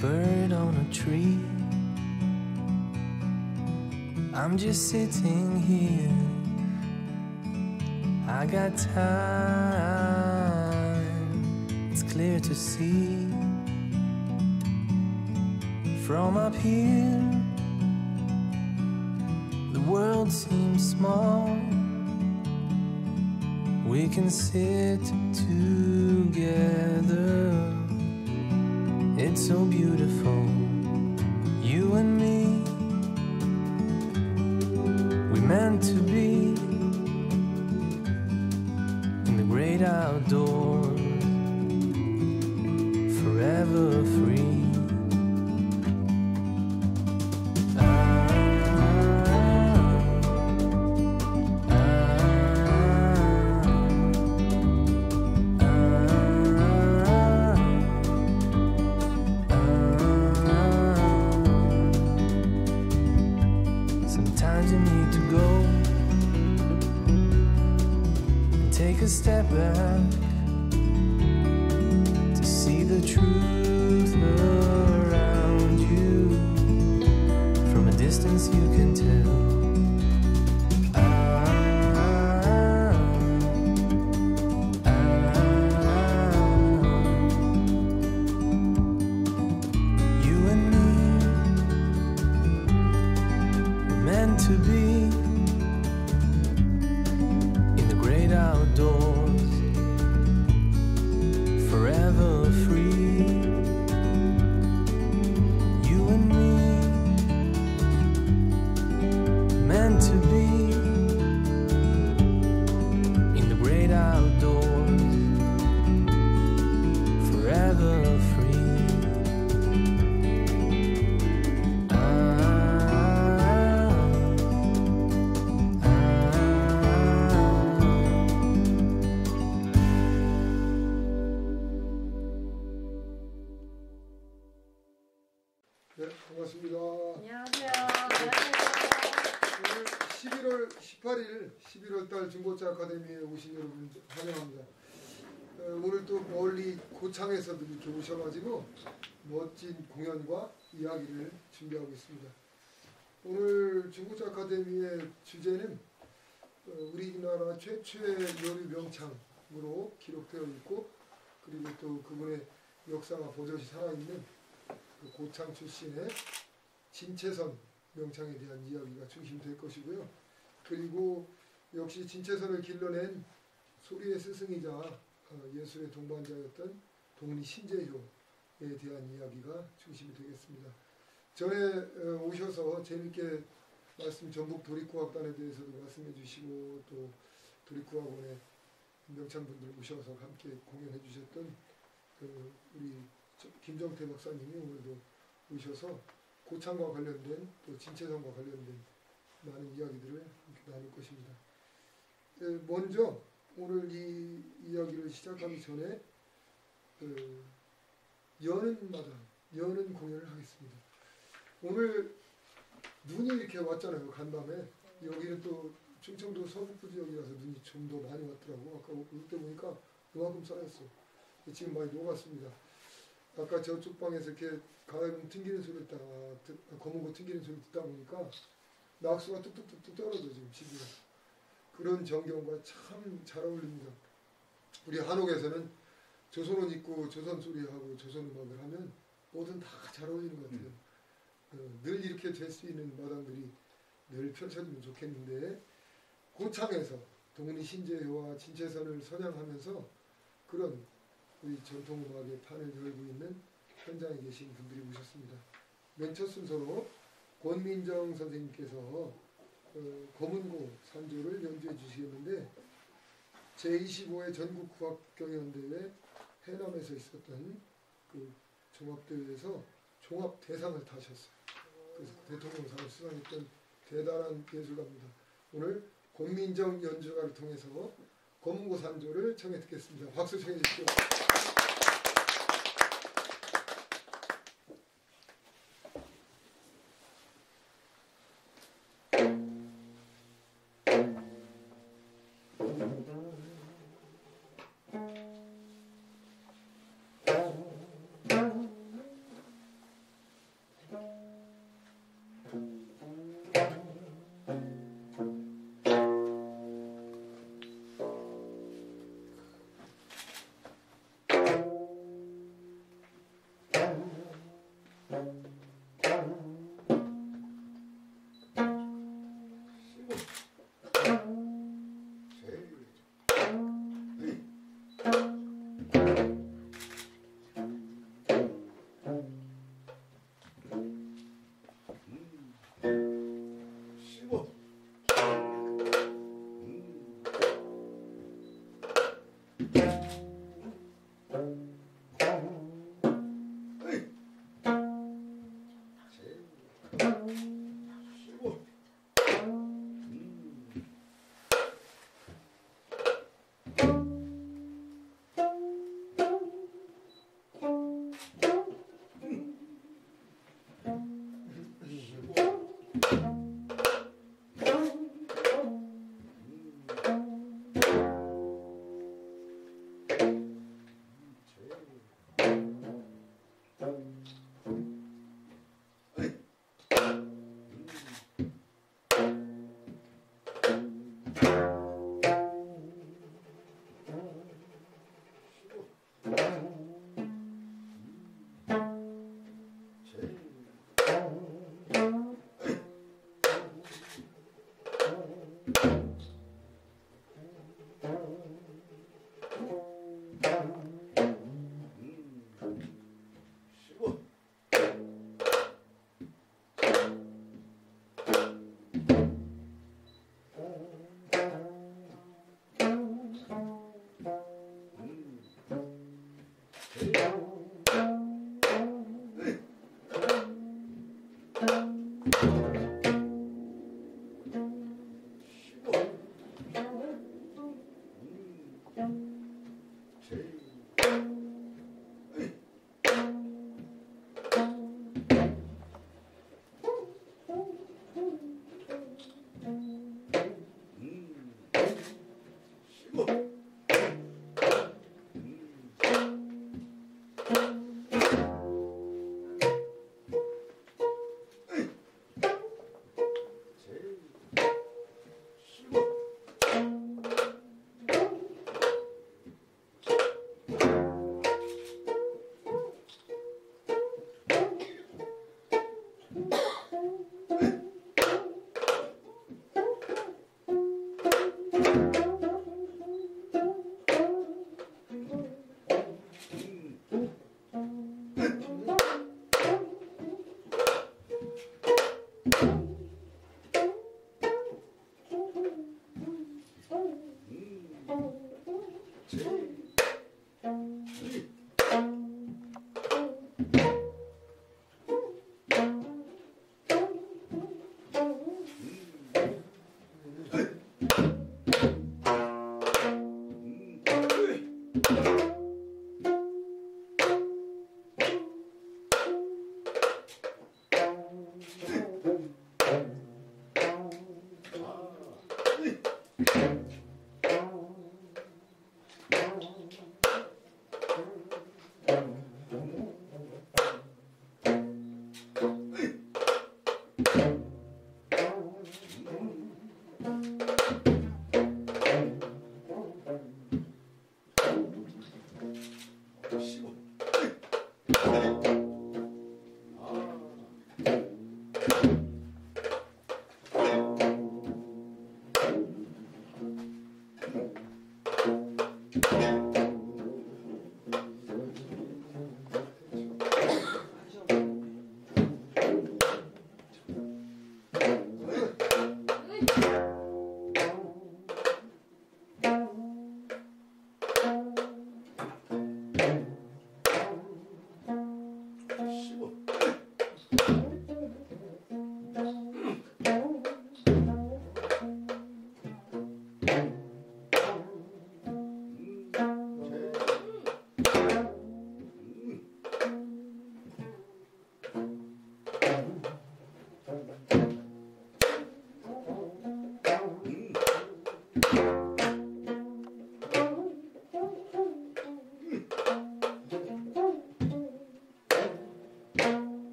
bird on a tree. I'm just sitting here. I got time. It's clear to see. From up here, the world seems small. We can sit together. It's so beautiful, you and me. We meant to be in the great outdoors, forever free. Take a step back to see the truth around you. From a distance you can tell. You and me were meant to be outdoors, forever free. You and me, meant to be in the great outdoors, forever free. 반갑습니다. 안녕하세요. 오늘 11월 18일 11월달 중고차 아카데미에 오신 여러분 환영합니다. 오늘 또 멀리 고창에서도 이렇게 오셔가지고 멋진 공연과 이야기를 준비하고 있습니다. 오늘 중고차 아카데미의 주제는 우리나라 최초의 요리 명창으로 기록되어 있고, 그리고 또 그분의 역사가 버젓이 살아있는 고창 출신의 진채선 명창에 대한 이야기가 중심이 될 것이고요. 그리고 역시 진채선을 길러낸 소리의 스승이자 예술의 동반자였던 동리 신재효에 대한 이야기가 중심이 되겠습니다. 전에 오셔서 재밌게 전북 도립구학단에 대해서도 말씀해 주시고, 또 도립구학원의 명창분들 오셔서 함께 공연해 주셨던 우리 김정태 박사님이 오늘도 오셔서 고창과 관련된, 또 진채선과 관련된 많은 이야기들을 나눌 것입니다. 먼저 오늘 이 이야기를 시작하기 전에 여는 마당, 여는 공연을 하겠습니다. 오늘 눈이 이렇게 왔잖아요, 간밤에. 여기는 또 충청도 서북부 지역이라서 눈이 좀 더 많이 왔더라고. 아까 올 때 보니까 요만큼 쌓였어. 지금 많이 녹았습니다. 아까 저쪽 방에서 이렇게 가을은 튕기는 소리 검은 거 튕기는 소리 듣다 보니까 낙수가 뚝뚝뚝뚝 떨어져 지금 집이가. 그런 전경과 참 잘 어울립니다. 우리 한옥에서는 조선옷 입고 조선 소리하고 조선 음악을 하면 뭐든 다 잘 어울리는 것 같아요. 늘 이렇게 될 수 있는 마당들이 늘 펼쳐지면 좋겠는데, 고창에서 동리 신재효와 진채선을 선양하면서 그런 우리 전통음악의 판을 열고 있는 현장에 계신 분들이 오셨습니다. 맨 첫 순서로 권민정 선생님께서 검은고 산조를 연주해 주시겠는데, 제25회 전국국악경연대회 해남에서 있었던 그 종합대회에서 종합대상을 타셨어요. 그래서 대통령상을 수상했던 대단한 예술가입니다. 오늘 권민정 연주가를 통해서 검은고 산조를 청해 듣겠습니다. 박수 청해 주십시오.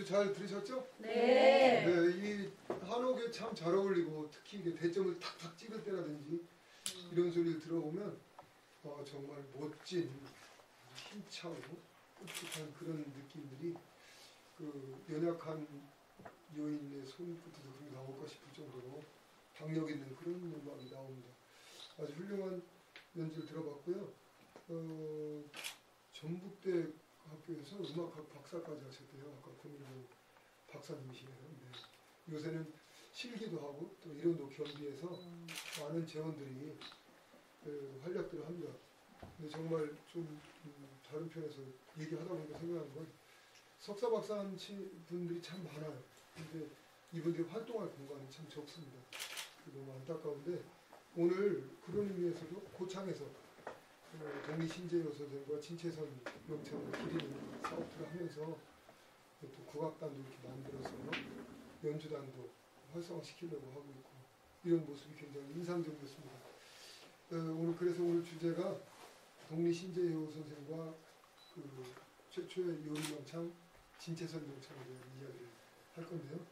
잘 들으셨죠? 네. 네, 이 한옥에 참 잘 어울리고 특히 이게 대점을 탁탁 찍을 때라든지 이런 소리를 들어보면 정말 멋진 힘차고 풋풋한 그런 느낌들이 그 연약한 여인의 손끝에서 그렇게 나올까 싶을 정도로 박력 있는 그런 음악이 나옵니다. 아주 훌륭한 연주를 들어봤고요. 전북대 학교에서 음악학 박사까지 하셨대요. 아까 고민도 박사님이시네요. 네. 요새는 실기도 하고 또 이론도 겸비해서 많은 재원들이 활약들을 합니다. 근데 정말 좀 다른 편에서 얘기하다 보니까 생각하는 건 석사 박사 분들이 참 많아요. 근데 이분들이 활동할 공간이 참 적습니다. 너무 안타까운데 오늘 그런 의미에서도 고창에서 동리 신재효 선생과 진채선 명창을 기리는 사업들을 하면서 또 국악단도 이렇게 만들어서 연주단도 활성화시키려고 하고 있고 이런 모습이 굉장히 인상적이었습니다. 오늘 그래서 오늘 주제가 동리 신재효 선생과 그 최초의 요리 명창 진채선 명창에 대한 이야기를 할 건데요.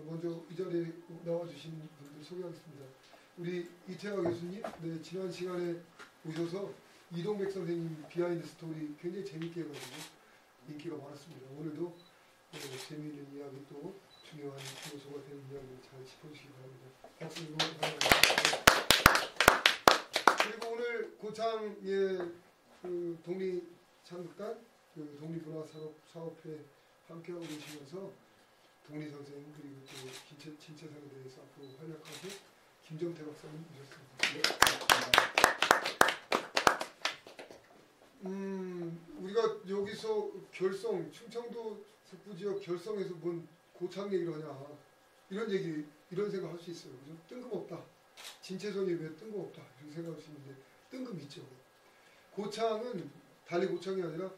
먼저 이 자리에 나와주신 분들 소개하겠습니다. 우리 이태화 교수님, 네, 지난 시간에 오셔서 이동백 선생님 비하인드 스토리 굉장히 재밌게 해가지고 인기가 많았습니다. 오늘도 재미있는 이야기 또 중요한 요소가 되는 이야기를 잘 짚어주시기 바랍니다. 박수 주고 감사합니다. 그리고 오늘 고창의 그 독립창극단, 그 독립문화사업회 함께하고 계시면서 동리 선생님 그리고 또 진채선에 대해서 앞으로 활약하실 김정태 박사님 모셨습니다. 우리가 여기서 충청도 북부지역 결성에서 뭔 고창 얘기를 하냐 이런 생각 할 수 있어요. 그죠? 뜬금없다. 진채선이 왜 뜬금없다 이렇게 생각할 수 있는데 뜬금 있죠. 고창은 달리 고창이 아니라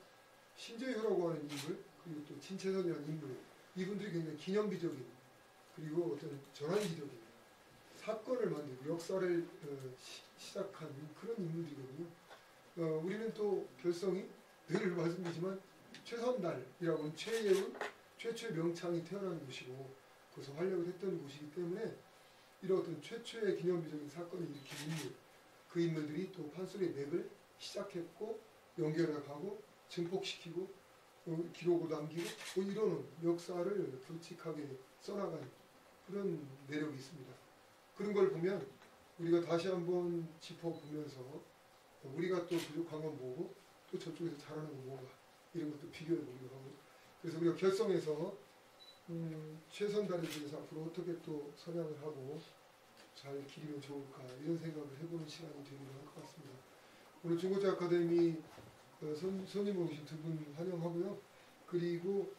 신재효라고 하는 인물 그리고 또 진채선이라는 인물 이분들이 굉장히 기념비적인 그리고 어떤 전환기적인 사건을 만들고 역사를 시작한 그런 인물들이거든요. 우리는 또 결성이 늘 말씀드리지만 최선달이라고 하는 최예운 최초의 명창이 태어난 곳이고 거기서 활약을 했던 곳이기 때문에 이런 어떤 최초의 기념비적인 사건을 일으킨 인물 그 인물들이 또 판소리의 맥을 시작했고 연결해가고 증폭시키고 기록을 남기고 이러는 역사를 굵직하게 써나간 그런 매력이 있습니다. 그런 걸 보면 우리가 다시 한번 짚어보면서 우리가 또 부족한 건 뭐고 또 저쪽에서 잘하는 건 뭔가 이런 것도 비교해보기도 하고 그래서 우리가 결성해서 최선달에 대해서 앞으로 어떻게 또 선양을 하고 잘 기리면 좋을까 이런 생각을 해보는 시간이 되기도 할 것 같습니다. 오늘 중고차 아카데미 손님으로 오신 두 분 환영하고요. 그리고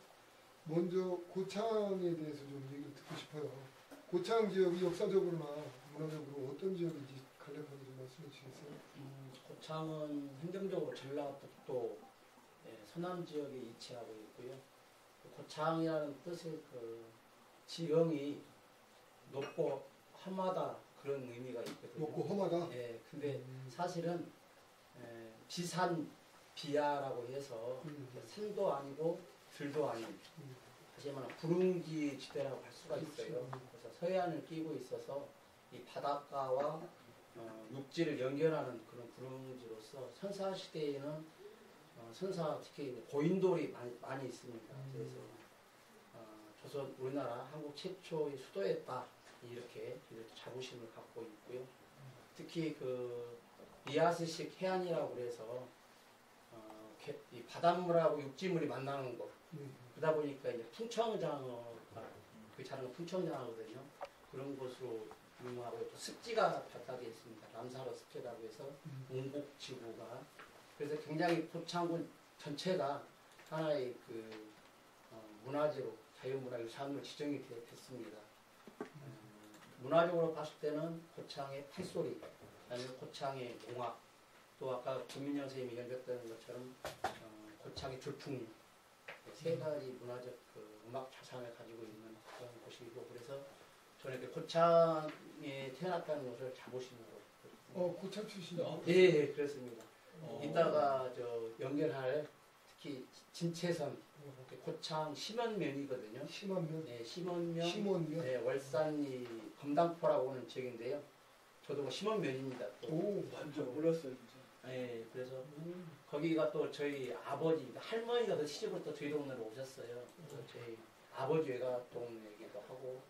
먼저 고창에 대해서 좀 얘기를 듣고 싶어요. 고창 지역이 역사적으로나 문화적으로 어떤 지역인지 간략하게 좀 말씀해 주시겠어요? 고창은 행정적으로 전라북도 서남 지역에 위치하고 있고요. 고창이라는 뜻의 그 지형이 높고 험하다 그런 의미가 있거든요. 높고 험하다? 예, 근데 사실은 비산 비야라고 해서 산도 아니고 들도 아닌 하지만 구릉지 지대라고 할 수가 있어요. 그래서 서해안을 끼고 있어서 이 바닷가와 육지를 연결하는 그런 구릉지로서 선사 시대에는 선사 특히 고인돌이 많이 있습니다. 그래서 조선 우리나라 한국 최초의 수도였다 이렇게 자부심을 갖고 있고요. 특히 그 리아스식 해안이라고 그래서 이 바닷물하고 육지물이 만나는 곳. 그러다 보니까 이제 풍청장어가 그 자라는 풍청장어거든요. 그런 곳으로 유명하고 또 습지가 바닥에 있습니다. 남사로 습지라고 해서 웅곡지구가 그래서 굉장히 고창군 전체가 하나의 그 문화재로 자연문화유산으로 지정이 됐습니다. 문화적으로 봤을 때는 고창의 판소리, 아니면 고창의 농악, 또 아까 김민영 선생님이 연결했던 것처럼 고창의 줄풍리 세 가지 문화적 그 음악 자산을 가지고 있는 그런 곳이고 그래서 저는 이렇게 고창에 태어났다는 것을 자부심으로. 고창 출신이요? 예, 그렇습니다. 이따가 저 연결할 특히 진채선 고창 심원면이거든요. 심원면? 네, 심원면. 심원면? 네, 월산이 검당포라고 하는 지역인데요. 저도 뭐 심원면입니다. 또. 오, 완전 몰랐어요 진짜. 네, 그래서 거기가 또 저희 아버지, 할머니가 그 시집을 또 저희 동네로 오셨어요. 그래서 저희 아버지 외가 동네이기도 하고.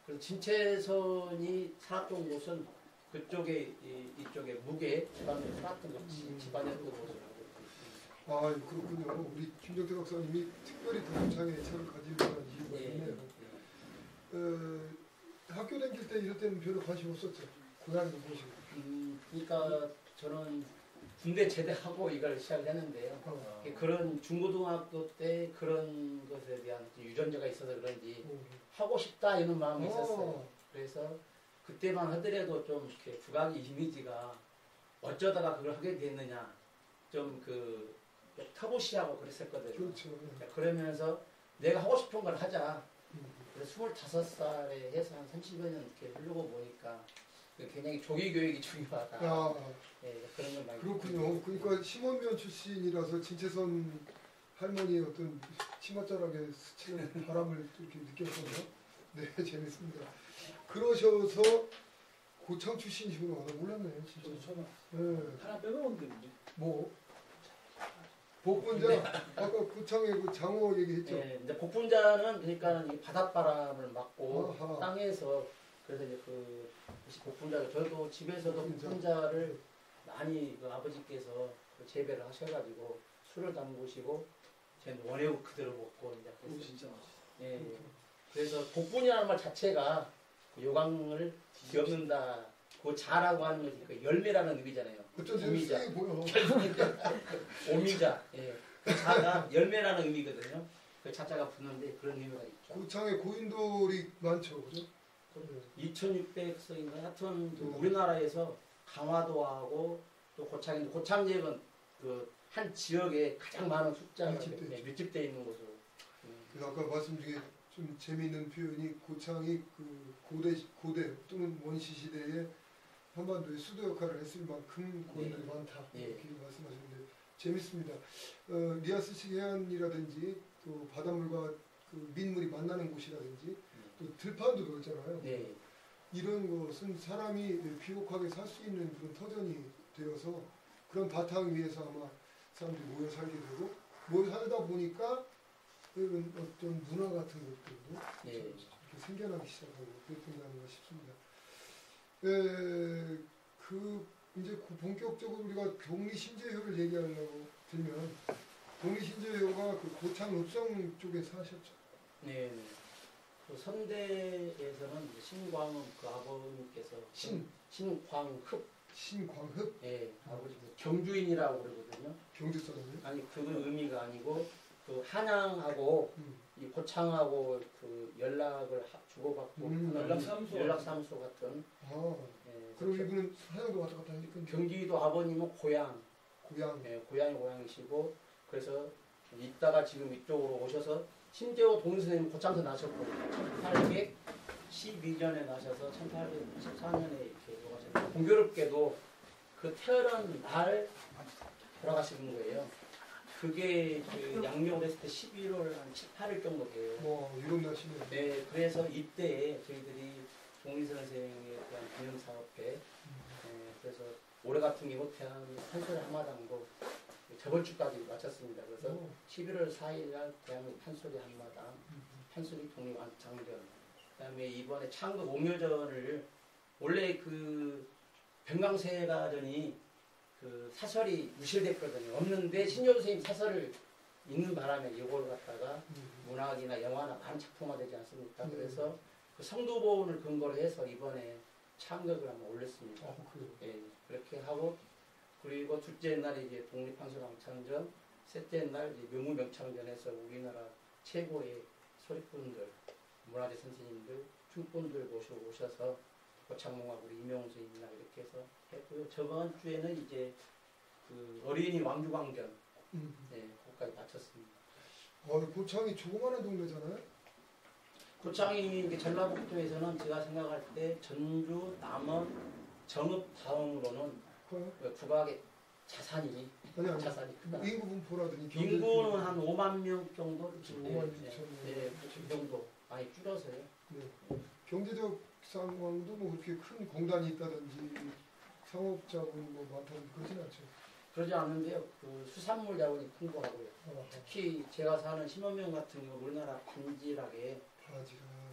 그래서 진채선이 살았던 곳은 그쪽에 이쪽에 무게 집안에 살았던 곳이 집안이었던 곳으로 알고 있습니다. 아, 그렇군요. 우리 김정태 박사님이 특별히 고창에 애착을 가지려는 이유가 예, 있네요. 예. 학교 다닐 때 이럴 때는 별로 관심 없었죠. 고향이 무엇이고. 그러니까 저는 군대 제대하고 이걸 시작했는데요. 그런 중고등학교 때 그런 것에 대한 유전자가 있어서 그런지 하고 싶다 이런 마음이 있었어요. 그래서 그때만 하더라도 좀 이렇게 국악의 이미지가 어쩌다가 그걸 하게 됐느냐 좀 그 터부시하고 그랬었거든요. 그렇죠. 그러면서 내가 하고 싶은 걸 하자. 그래서 25살에 해서 한 30여 년 이렇게 흐르고 보니까 굉장히 조기 교육이 중요하다. 네, 그런 걸 많이. 그렇군요. 그러니까 심원면 출신이라서 진채선 할머니의 어떤 치맛자락에 스치는 바람을 이렇게 느꼈거든요. 네, 재밌습니다. 그러셔서 고창 출신이시구나. 나 몰랐네요, 진짜. 저도 처음 네. 하나 빼먹었는데 뭐? 복분자? 아까 고창의 그 장어 얘기했죠. 네, 이제 복분자는 그러니까 이 바닷바람을 맞고 아하. 땅에서 그래서 이제 그 복분자 저도 집에서도 복분자. 복분자를 많이 그 아버지께서 그 재배를 하셔가지고 술을 담그시고 저는 원액 그대로 먹고 이제 그거 그래서 진짜 맛있어. 예, 예. 그래서 복분이라는 말 자체가 그 요강을 뒤엎는다. 그 자라고 하는 것이 그 열매라는 의미잖아요. 어쩐지 오미자. 쎄 보여. 오미자. 예. 그 자가 열매라는 의미거든요. 그 자자가 붙는데 그런 의미가 있죠. 고창에 고인돌이 많죠, 그죠? 2,600석인가 하여튼 그 우리나라에서 강화도하고 또 고창인데 고창 지역은 그 한 지역에 가장 많은 숫자가 밀집돼 있죠. 밀집되어 있는 곳으로. 그래서 아까 말씀 중에 좀 재미있는 표현이 고창이 그 고대 또는 원시 시대에 한반도의 수도 역할을 했을 만큼 고인돌이 많다 예. 이렇게 말씀하셨는데 재밌습니다. 리아스식 해안이라든지 또 바닷물과 그 민물이 만나는 곳이라든지 또 들판도 넓잖아요. 네. 이런 것은 사람이 비옥하게 살 수 있는 그런 터전이 되어서 그런 바탕 위에서 아마 사람들이 모여 살게 되고 모여 살다 보니까 그런 어떤 문화 같은 것들도 예. 이렇게 생겨나기 시작하고 그랬던 게 아닌가 싶습니다. 그 이제 본격적으로 우리가 독리신재효를 얘기하려고 들면 독리신재효가 그 고창 읍성 쪽에 사셨죠. 네. 그 선대에서는 이제 신광 그 아버님께서 신광흡 신광흡 예 아버지 경주인이라고 그러거든요. 경주 사람이요? 아니 그건 의미가 아니고 그 한양하고 이 고창하고 그 연락을 주고받고 하는 연락사무소 같은. 아, 예, 그럼 이분은 한양도 왔다 갔다 하니까 경기도 아버님은 고향. 고향. 예, 고향이 고향이시고 그래서 이따가 지금 이쪽으로 오셔서 신재호 동선생님 고창에서 나셨고 1812년에 나셔서 1884년에 이렇게 돌아가셨고 공교롭게도 그 태어난 날 돌아가시는 거예요. 그게 그 양력으로 했을 때 11월 한 7, 8일 정도 돼요. 뭐 이런 날씨네요. 네, 그래서 이때 저희들이 동리선 선생에 대한 기념사업회 그래서 올해 같은 경우 태안 판소리 한마당도 저번 주까지 마쳤습니다. 그래서 11월 4일 날 대한민국 판소리 한마당, 판소리 독립왕창전, 그다음에 이번에 창급 옥묘전을 원래 그 병강세가전이 그 사설이 유실됐거든요. 없는데 신조 선생님 사설을 읽는 바람에 이걸 갖다가 문학이나 영화나 많은 작품화되지 않습니까? 그래서 그 성두보훈을 근거로 해서 이번에 창극을 한번 올렸습니다. 예, 그렇게 하고 그리고 둘째 날에 이제 독립항소망창전, 셋째 날 이제 명무명창전에서 우리나라 최고의 소리꾼들, 문화재 선생님들, 춤꾼들 모셔서 고창몽하고 우리 이명훈 선생님이나 이렇게 해서 했고요. 저번 주에는 이제 그 어린이 왕주광전, 예, 거기까지 마쳤습니다. 고창이 조그마한 동네잖아요. 고창이 이제 전라북도에서는 제가 생각할 때 전주, 남원, 정읍 다음으로는 국악의 자산이 크다. 인구 분포라든지 인구는 한 5만 명 정도 지금 5만 6천 네, 그 정도 많이 줄어서요. 네. 경제적 상황도 뭐 그렇게 큰 공단이 있다든지 상업자분 뭐 많다든지 그러진 않죠. 그러지 않는데요. 그 수산물 자원이 풍부하고요. 특히 제가 사는 신원면 같은 경우 우리나라 반지락에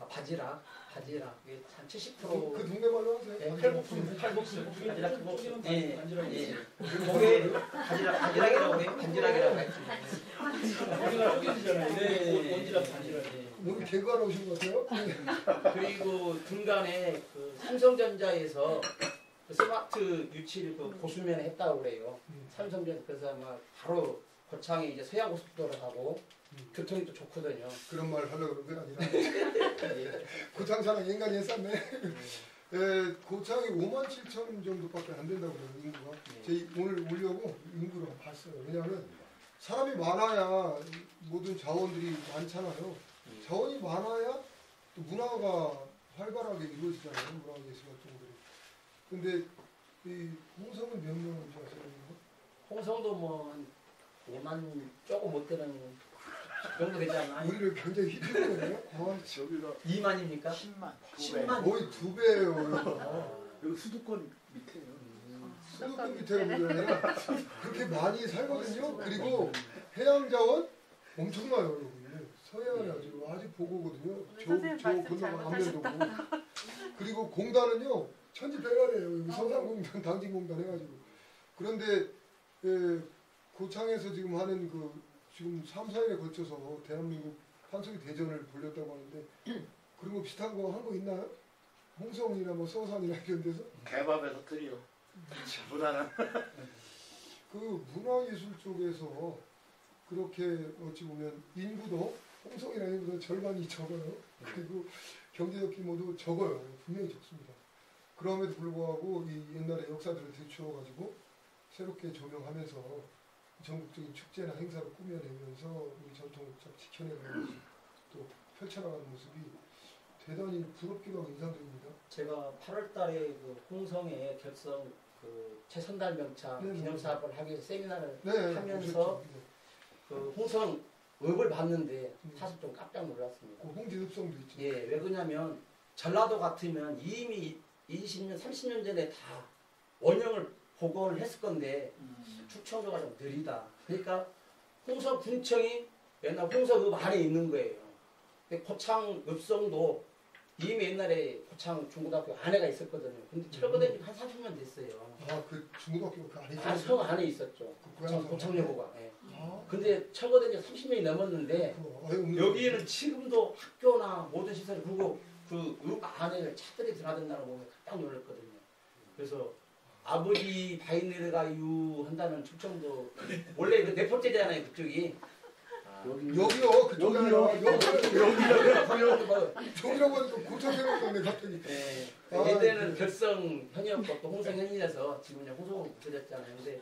바지락 이게 한 70%. 그 동네 말로 하세요. 네, 칼국수, 바지락 칼국수. 예, 예. 그게 바지락이라고 해요. 반지락이라고 해요. 우리가 여기 있잖아요. 네, 원지락 반지락. 오늘 개그하러 오신 것 같아요. 그리고 중간에 그 삼성전자에서 그 스마트 유치를 그 고수면에 했다고 그래요. 삼성전자 그래서 아마 바로 고창에 이제 서해안고속도로 가고 교통이 또 좋거든요. 그런 말 하려고 그런 게 아니라 고창 사람 인간이 쌌네. 고창이 5만 7천 정도밖에 안 된다고 그래요, 인구가. 제 오늘 오려고 인구를 봤어요. 왜냐하면 사람이 많아야 모든 자원들이 많잖아요. 자원이 많아야 또 문화가 활발하게 이루어지잖아요. 문화예술 활동들이. 근데 이 홍성은 몇 명인 줄 아시는 거예요? 홍성도 뭐 한 5만 조금 못 되는 정도 되지 않나요? 우리를 굉장히 휘두르는 거예요? 여기가 2만입니까? 10만. 거의 2배예요. 여기 수도권 밑에요. 수도권 밑에가 아니라 그렇게 많이 살거든요. 그리고 해양 자원 엄청나요. 여기. 서해안이 아주 보고거든요. 저 건너가 안면도고. 그리고 공단은요. 천지배관이에요. 여기 서산공단, 당진공단 해가지고. 그런데 고창에서 지금 하는 그 지금 3, 4일에 거쳐서 대한민국 한석이 대전을 벌렸다고 하는데 그런 거 비슷한 거 한 거 있나요? 홍성이나 뭐 서산이나 이런 데서? 개밥에서 틀려. 보다는 그 문화예술 쪽에서 그렇게 어찌 보면 인구도 홍성이나 인구도 절반이 적어요. 그리고 경제적 규모도 적어요. 분명히 적습니다. 그럼에도 불구하고 이 옛날의 역사들을 되추어가지고 새롭게 조명하면서 전국적인 축제나 행사를 꾸며내면서 우리 전통을 지켜내는 모습, 또 펼쳐나가는 모습이 대단히 부럽기도 하고 인상적입니다. 제가 8월 달에 그 홍성에 결성 그 최선달 명창 기념사업을 하기 위해서 세미나를 하면서 그 홍성 읍을 봤는데 사실 좀 깜짝 놀랐습니다. 홍지읍성도 있죠. 예, 왜 그러냐면 전라도 같으면 이미 20년, 30년 전에 다 원형을 복원을 했을 건데 축청도가 좀 느리다. 그러니까 홍성 군청이 옛날 홍성읍 안에 있는 거예요. 근데 고창 읍성도 이미 옛날에 고창 중고등학교 안에가 있었거든요. 근데 철거된 지 한 30년 됐어요. 아, 그 중고등학교 그 안에 아, 성 안에 있었죠. 그 고창여고가. 예. 근데 철거된 지 30년이 넘었는데 여기에는 지금도 학교나 모든 시설이 그리고 그 읍 안에 차들이 드나든다는 거 보면 깜짝 놀랐거든요. 그래서 아버지 바위 내려가유 한다는 충청도 원래 그 네 번째잖아요 그쪽이. 여기요 그쪽이 아니라 여기라고 하니까 고창 생각났네 갑자기. 네. 예전에는 결성 현이었고 또 홍성 현이라서 지금 그냥 홍성으로 붙여졌잖아요. 근데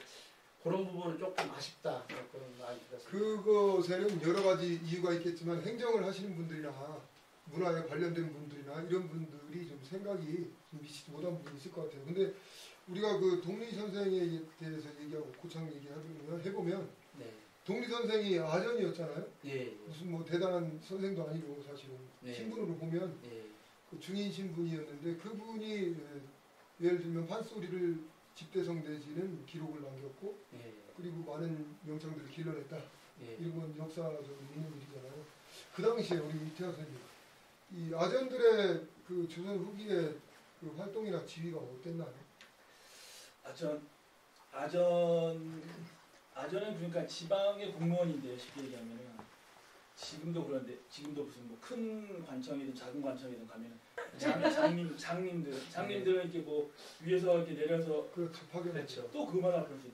그런 부분은 조금 아쉽다 그런 마음이 들었습니다. 그것에는 여러 가지 이유가 있겠지만 행정을 하시는 분들이나 문화에 관련된 분들이나 이런 분들이 좀 생각이 좀 미치지 못한 부분이 있을 것 같아요. 근데 우리가 그 독리 선생에 대해서 얘기하고 고창 얘기해보면 네. 독리 선생이 아전이었잖아요. 예. 무슨 뭐 대단한 선생도 아니고 사실은 네. 신분으로 보면 예. 그 중인 신분이었는데 그분이 예를 들면 판소리를 집대성 내지는 기록을 남겼고 예. 그리고 많은 명창들을 길러냈다. 예. 이런 건 역사적으로 있는 일이잖아요. 그 당시에 우리 이태하 선생님 이 아전들의 그 조선 후기의 그 활동이나 지위가 어땠나요? 아전은 그러니까 지방의 공무원인데요. 쉽게 얘기하면은 지금도 그런데 지금도 무슨 뭐 큰 관청이든 작은 관청이든 가면은 장님들은 이렇게 뭐 위에서 이렇게 내려서 그렇죠. 파견했죠. 또 그거만 앞에서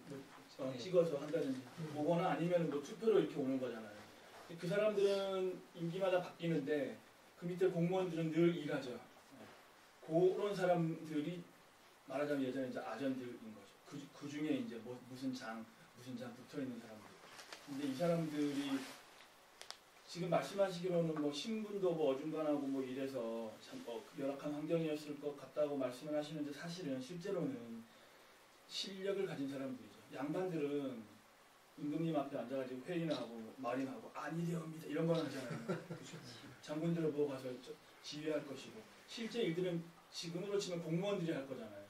찍어서 한다든지 오거나 아니면 뭐 투표로 이렇게 오는 거잖아요. 그 사람들은 임기마다 바뀌는데 그 밑에 공무원들은 늘 일하죠. 그런 사람들이 말하자면 예전에 이제 아전들인 거죠. 그 중에 이제 뭐 무슨 장 붙어 있는 사람들. 근데 이 사람들이 지금 말씀하시기로는 뭐 신분도 뭐 어중간하고 뭐 이래서 참 열악한 환경이었을 것 같다고 말씀을 하시는데 사실은 실제로는 실력을 가진 사람들이죠. 양반들은 임금님 앞에 앉아가지고 회의나 하고 말이나 하고 아니되옵니다 이런 거는 하잖아요. 장군들을 보고 가서 지휘할 것이고 실제 일들은 지금으로 치면 공무원들이 할 거잖아요.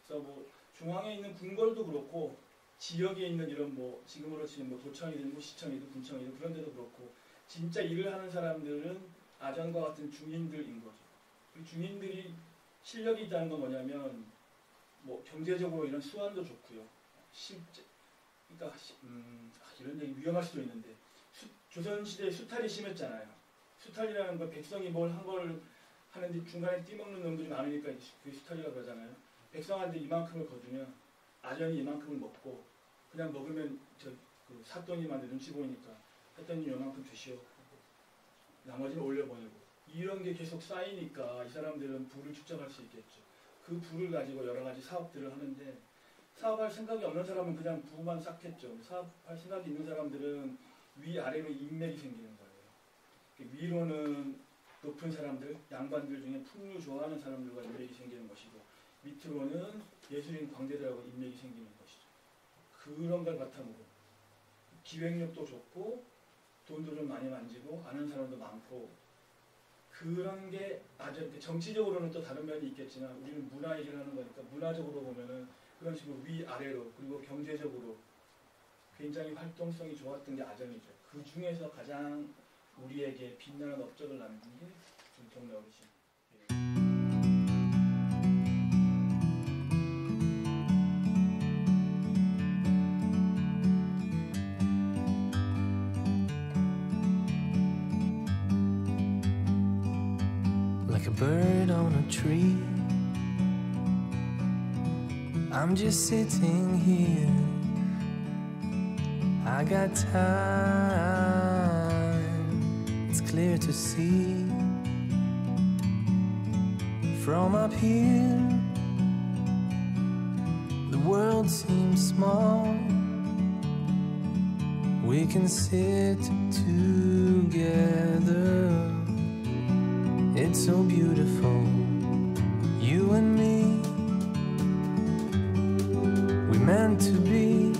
그래서 뭐 중앙에 있는 궁궐도 그렇고 지역에 있는 이런 뭐 지금으로 치면 뭐 도청이든 뭐 시청이든 군청이든 그런 데도 그렇고 진짜 일을 하는 사람들은 아전과 같은 중인들인 거죠. 그 중인들이 실력이 있다는 건 뭐냐면 뭐 경제적으로 이런 수완도 좋고요. 실제 그러니까 이런 얘기 위험할 수도 있는데 조선시대에 수탈이 심했잖아요. 수탈이라는 건 백성이 뭘 한 걸 하는데 중간에 띠먹는 놈들이 많으니까 그게 수탈이라고 그러잖아요. 백성한테 이만큼을 거두면 아전이 이만큼을 먹고 그냥 먹으면 그 사또님한테 눈치 보이니까 사또님 요만큼 드시오 나머지는 올려보내고 이런 게 계속 쌓이니까 이 사람들은 부를 축적할 수 있겠죠. 그 부를 가지고 여러 가지 사업들을 하는데 사업할 생각이 없는 사람은 그냥 부만 쌓겠죠. 사업할 생각이 있는 사람들은 위아래로 인맥이 생기는 거예요. 위로는 높은 사람들, 양반들 중에 풍류 좋아하는 사람들과 인맥이 생기는 것이고 밑으로는 예술인 광대들하고 인맥이 생기는 것이죠. 그런 걸 바탕으로 기획력도 좋고 돈도 좀 많이 만지고 아는 사람도 많고 그런 게 아주 정치적으로는 또 다른 면이 있겠지만 우리는 문화 얘기를 하는 거니까 문화적으로 보면은 그런 식으로 위아래로 그리고 경제적으로 굉장히 활동성이 좋았던 게 아전이죠. 그 중에서 가장 우리에게 빛나는 업적을 남긴 게 동네 어르신. Like a bird on a tree, I'm just sitting here. I got time, it's clear to see. From up here, the world seems small. We can sit together. It's so beautiful, you and me. We meant to be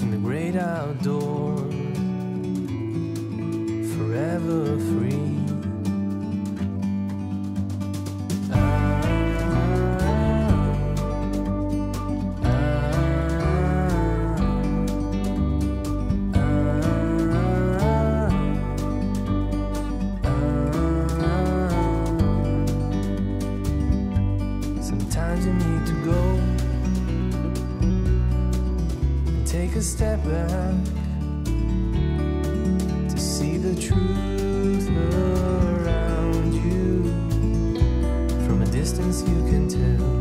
in the great outdoors, forever free. A step back to see the truth around you. From a distance you can tell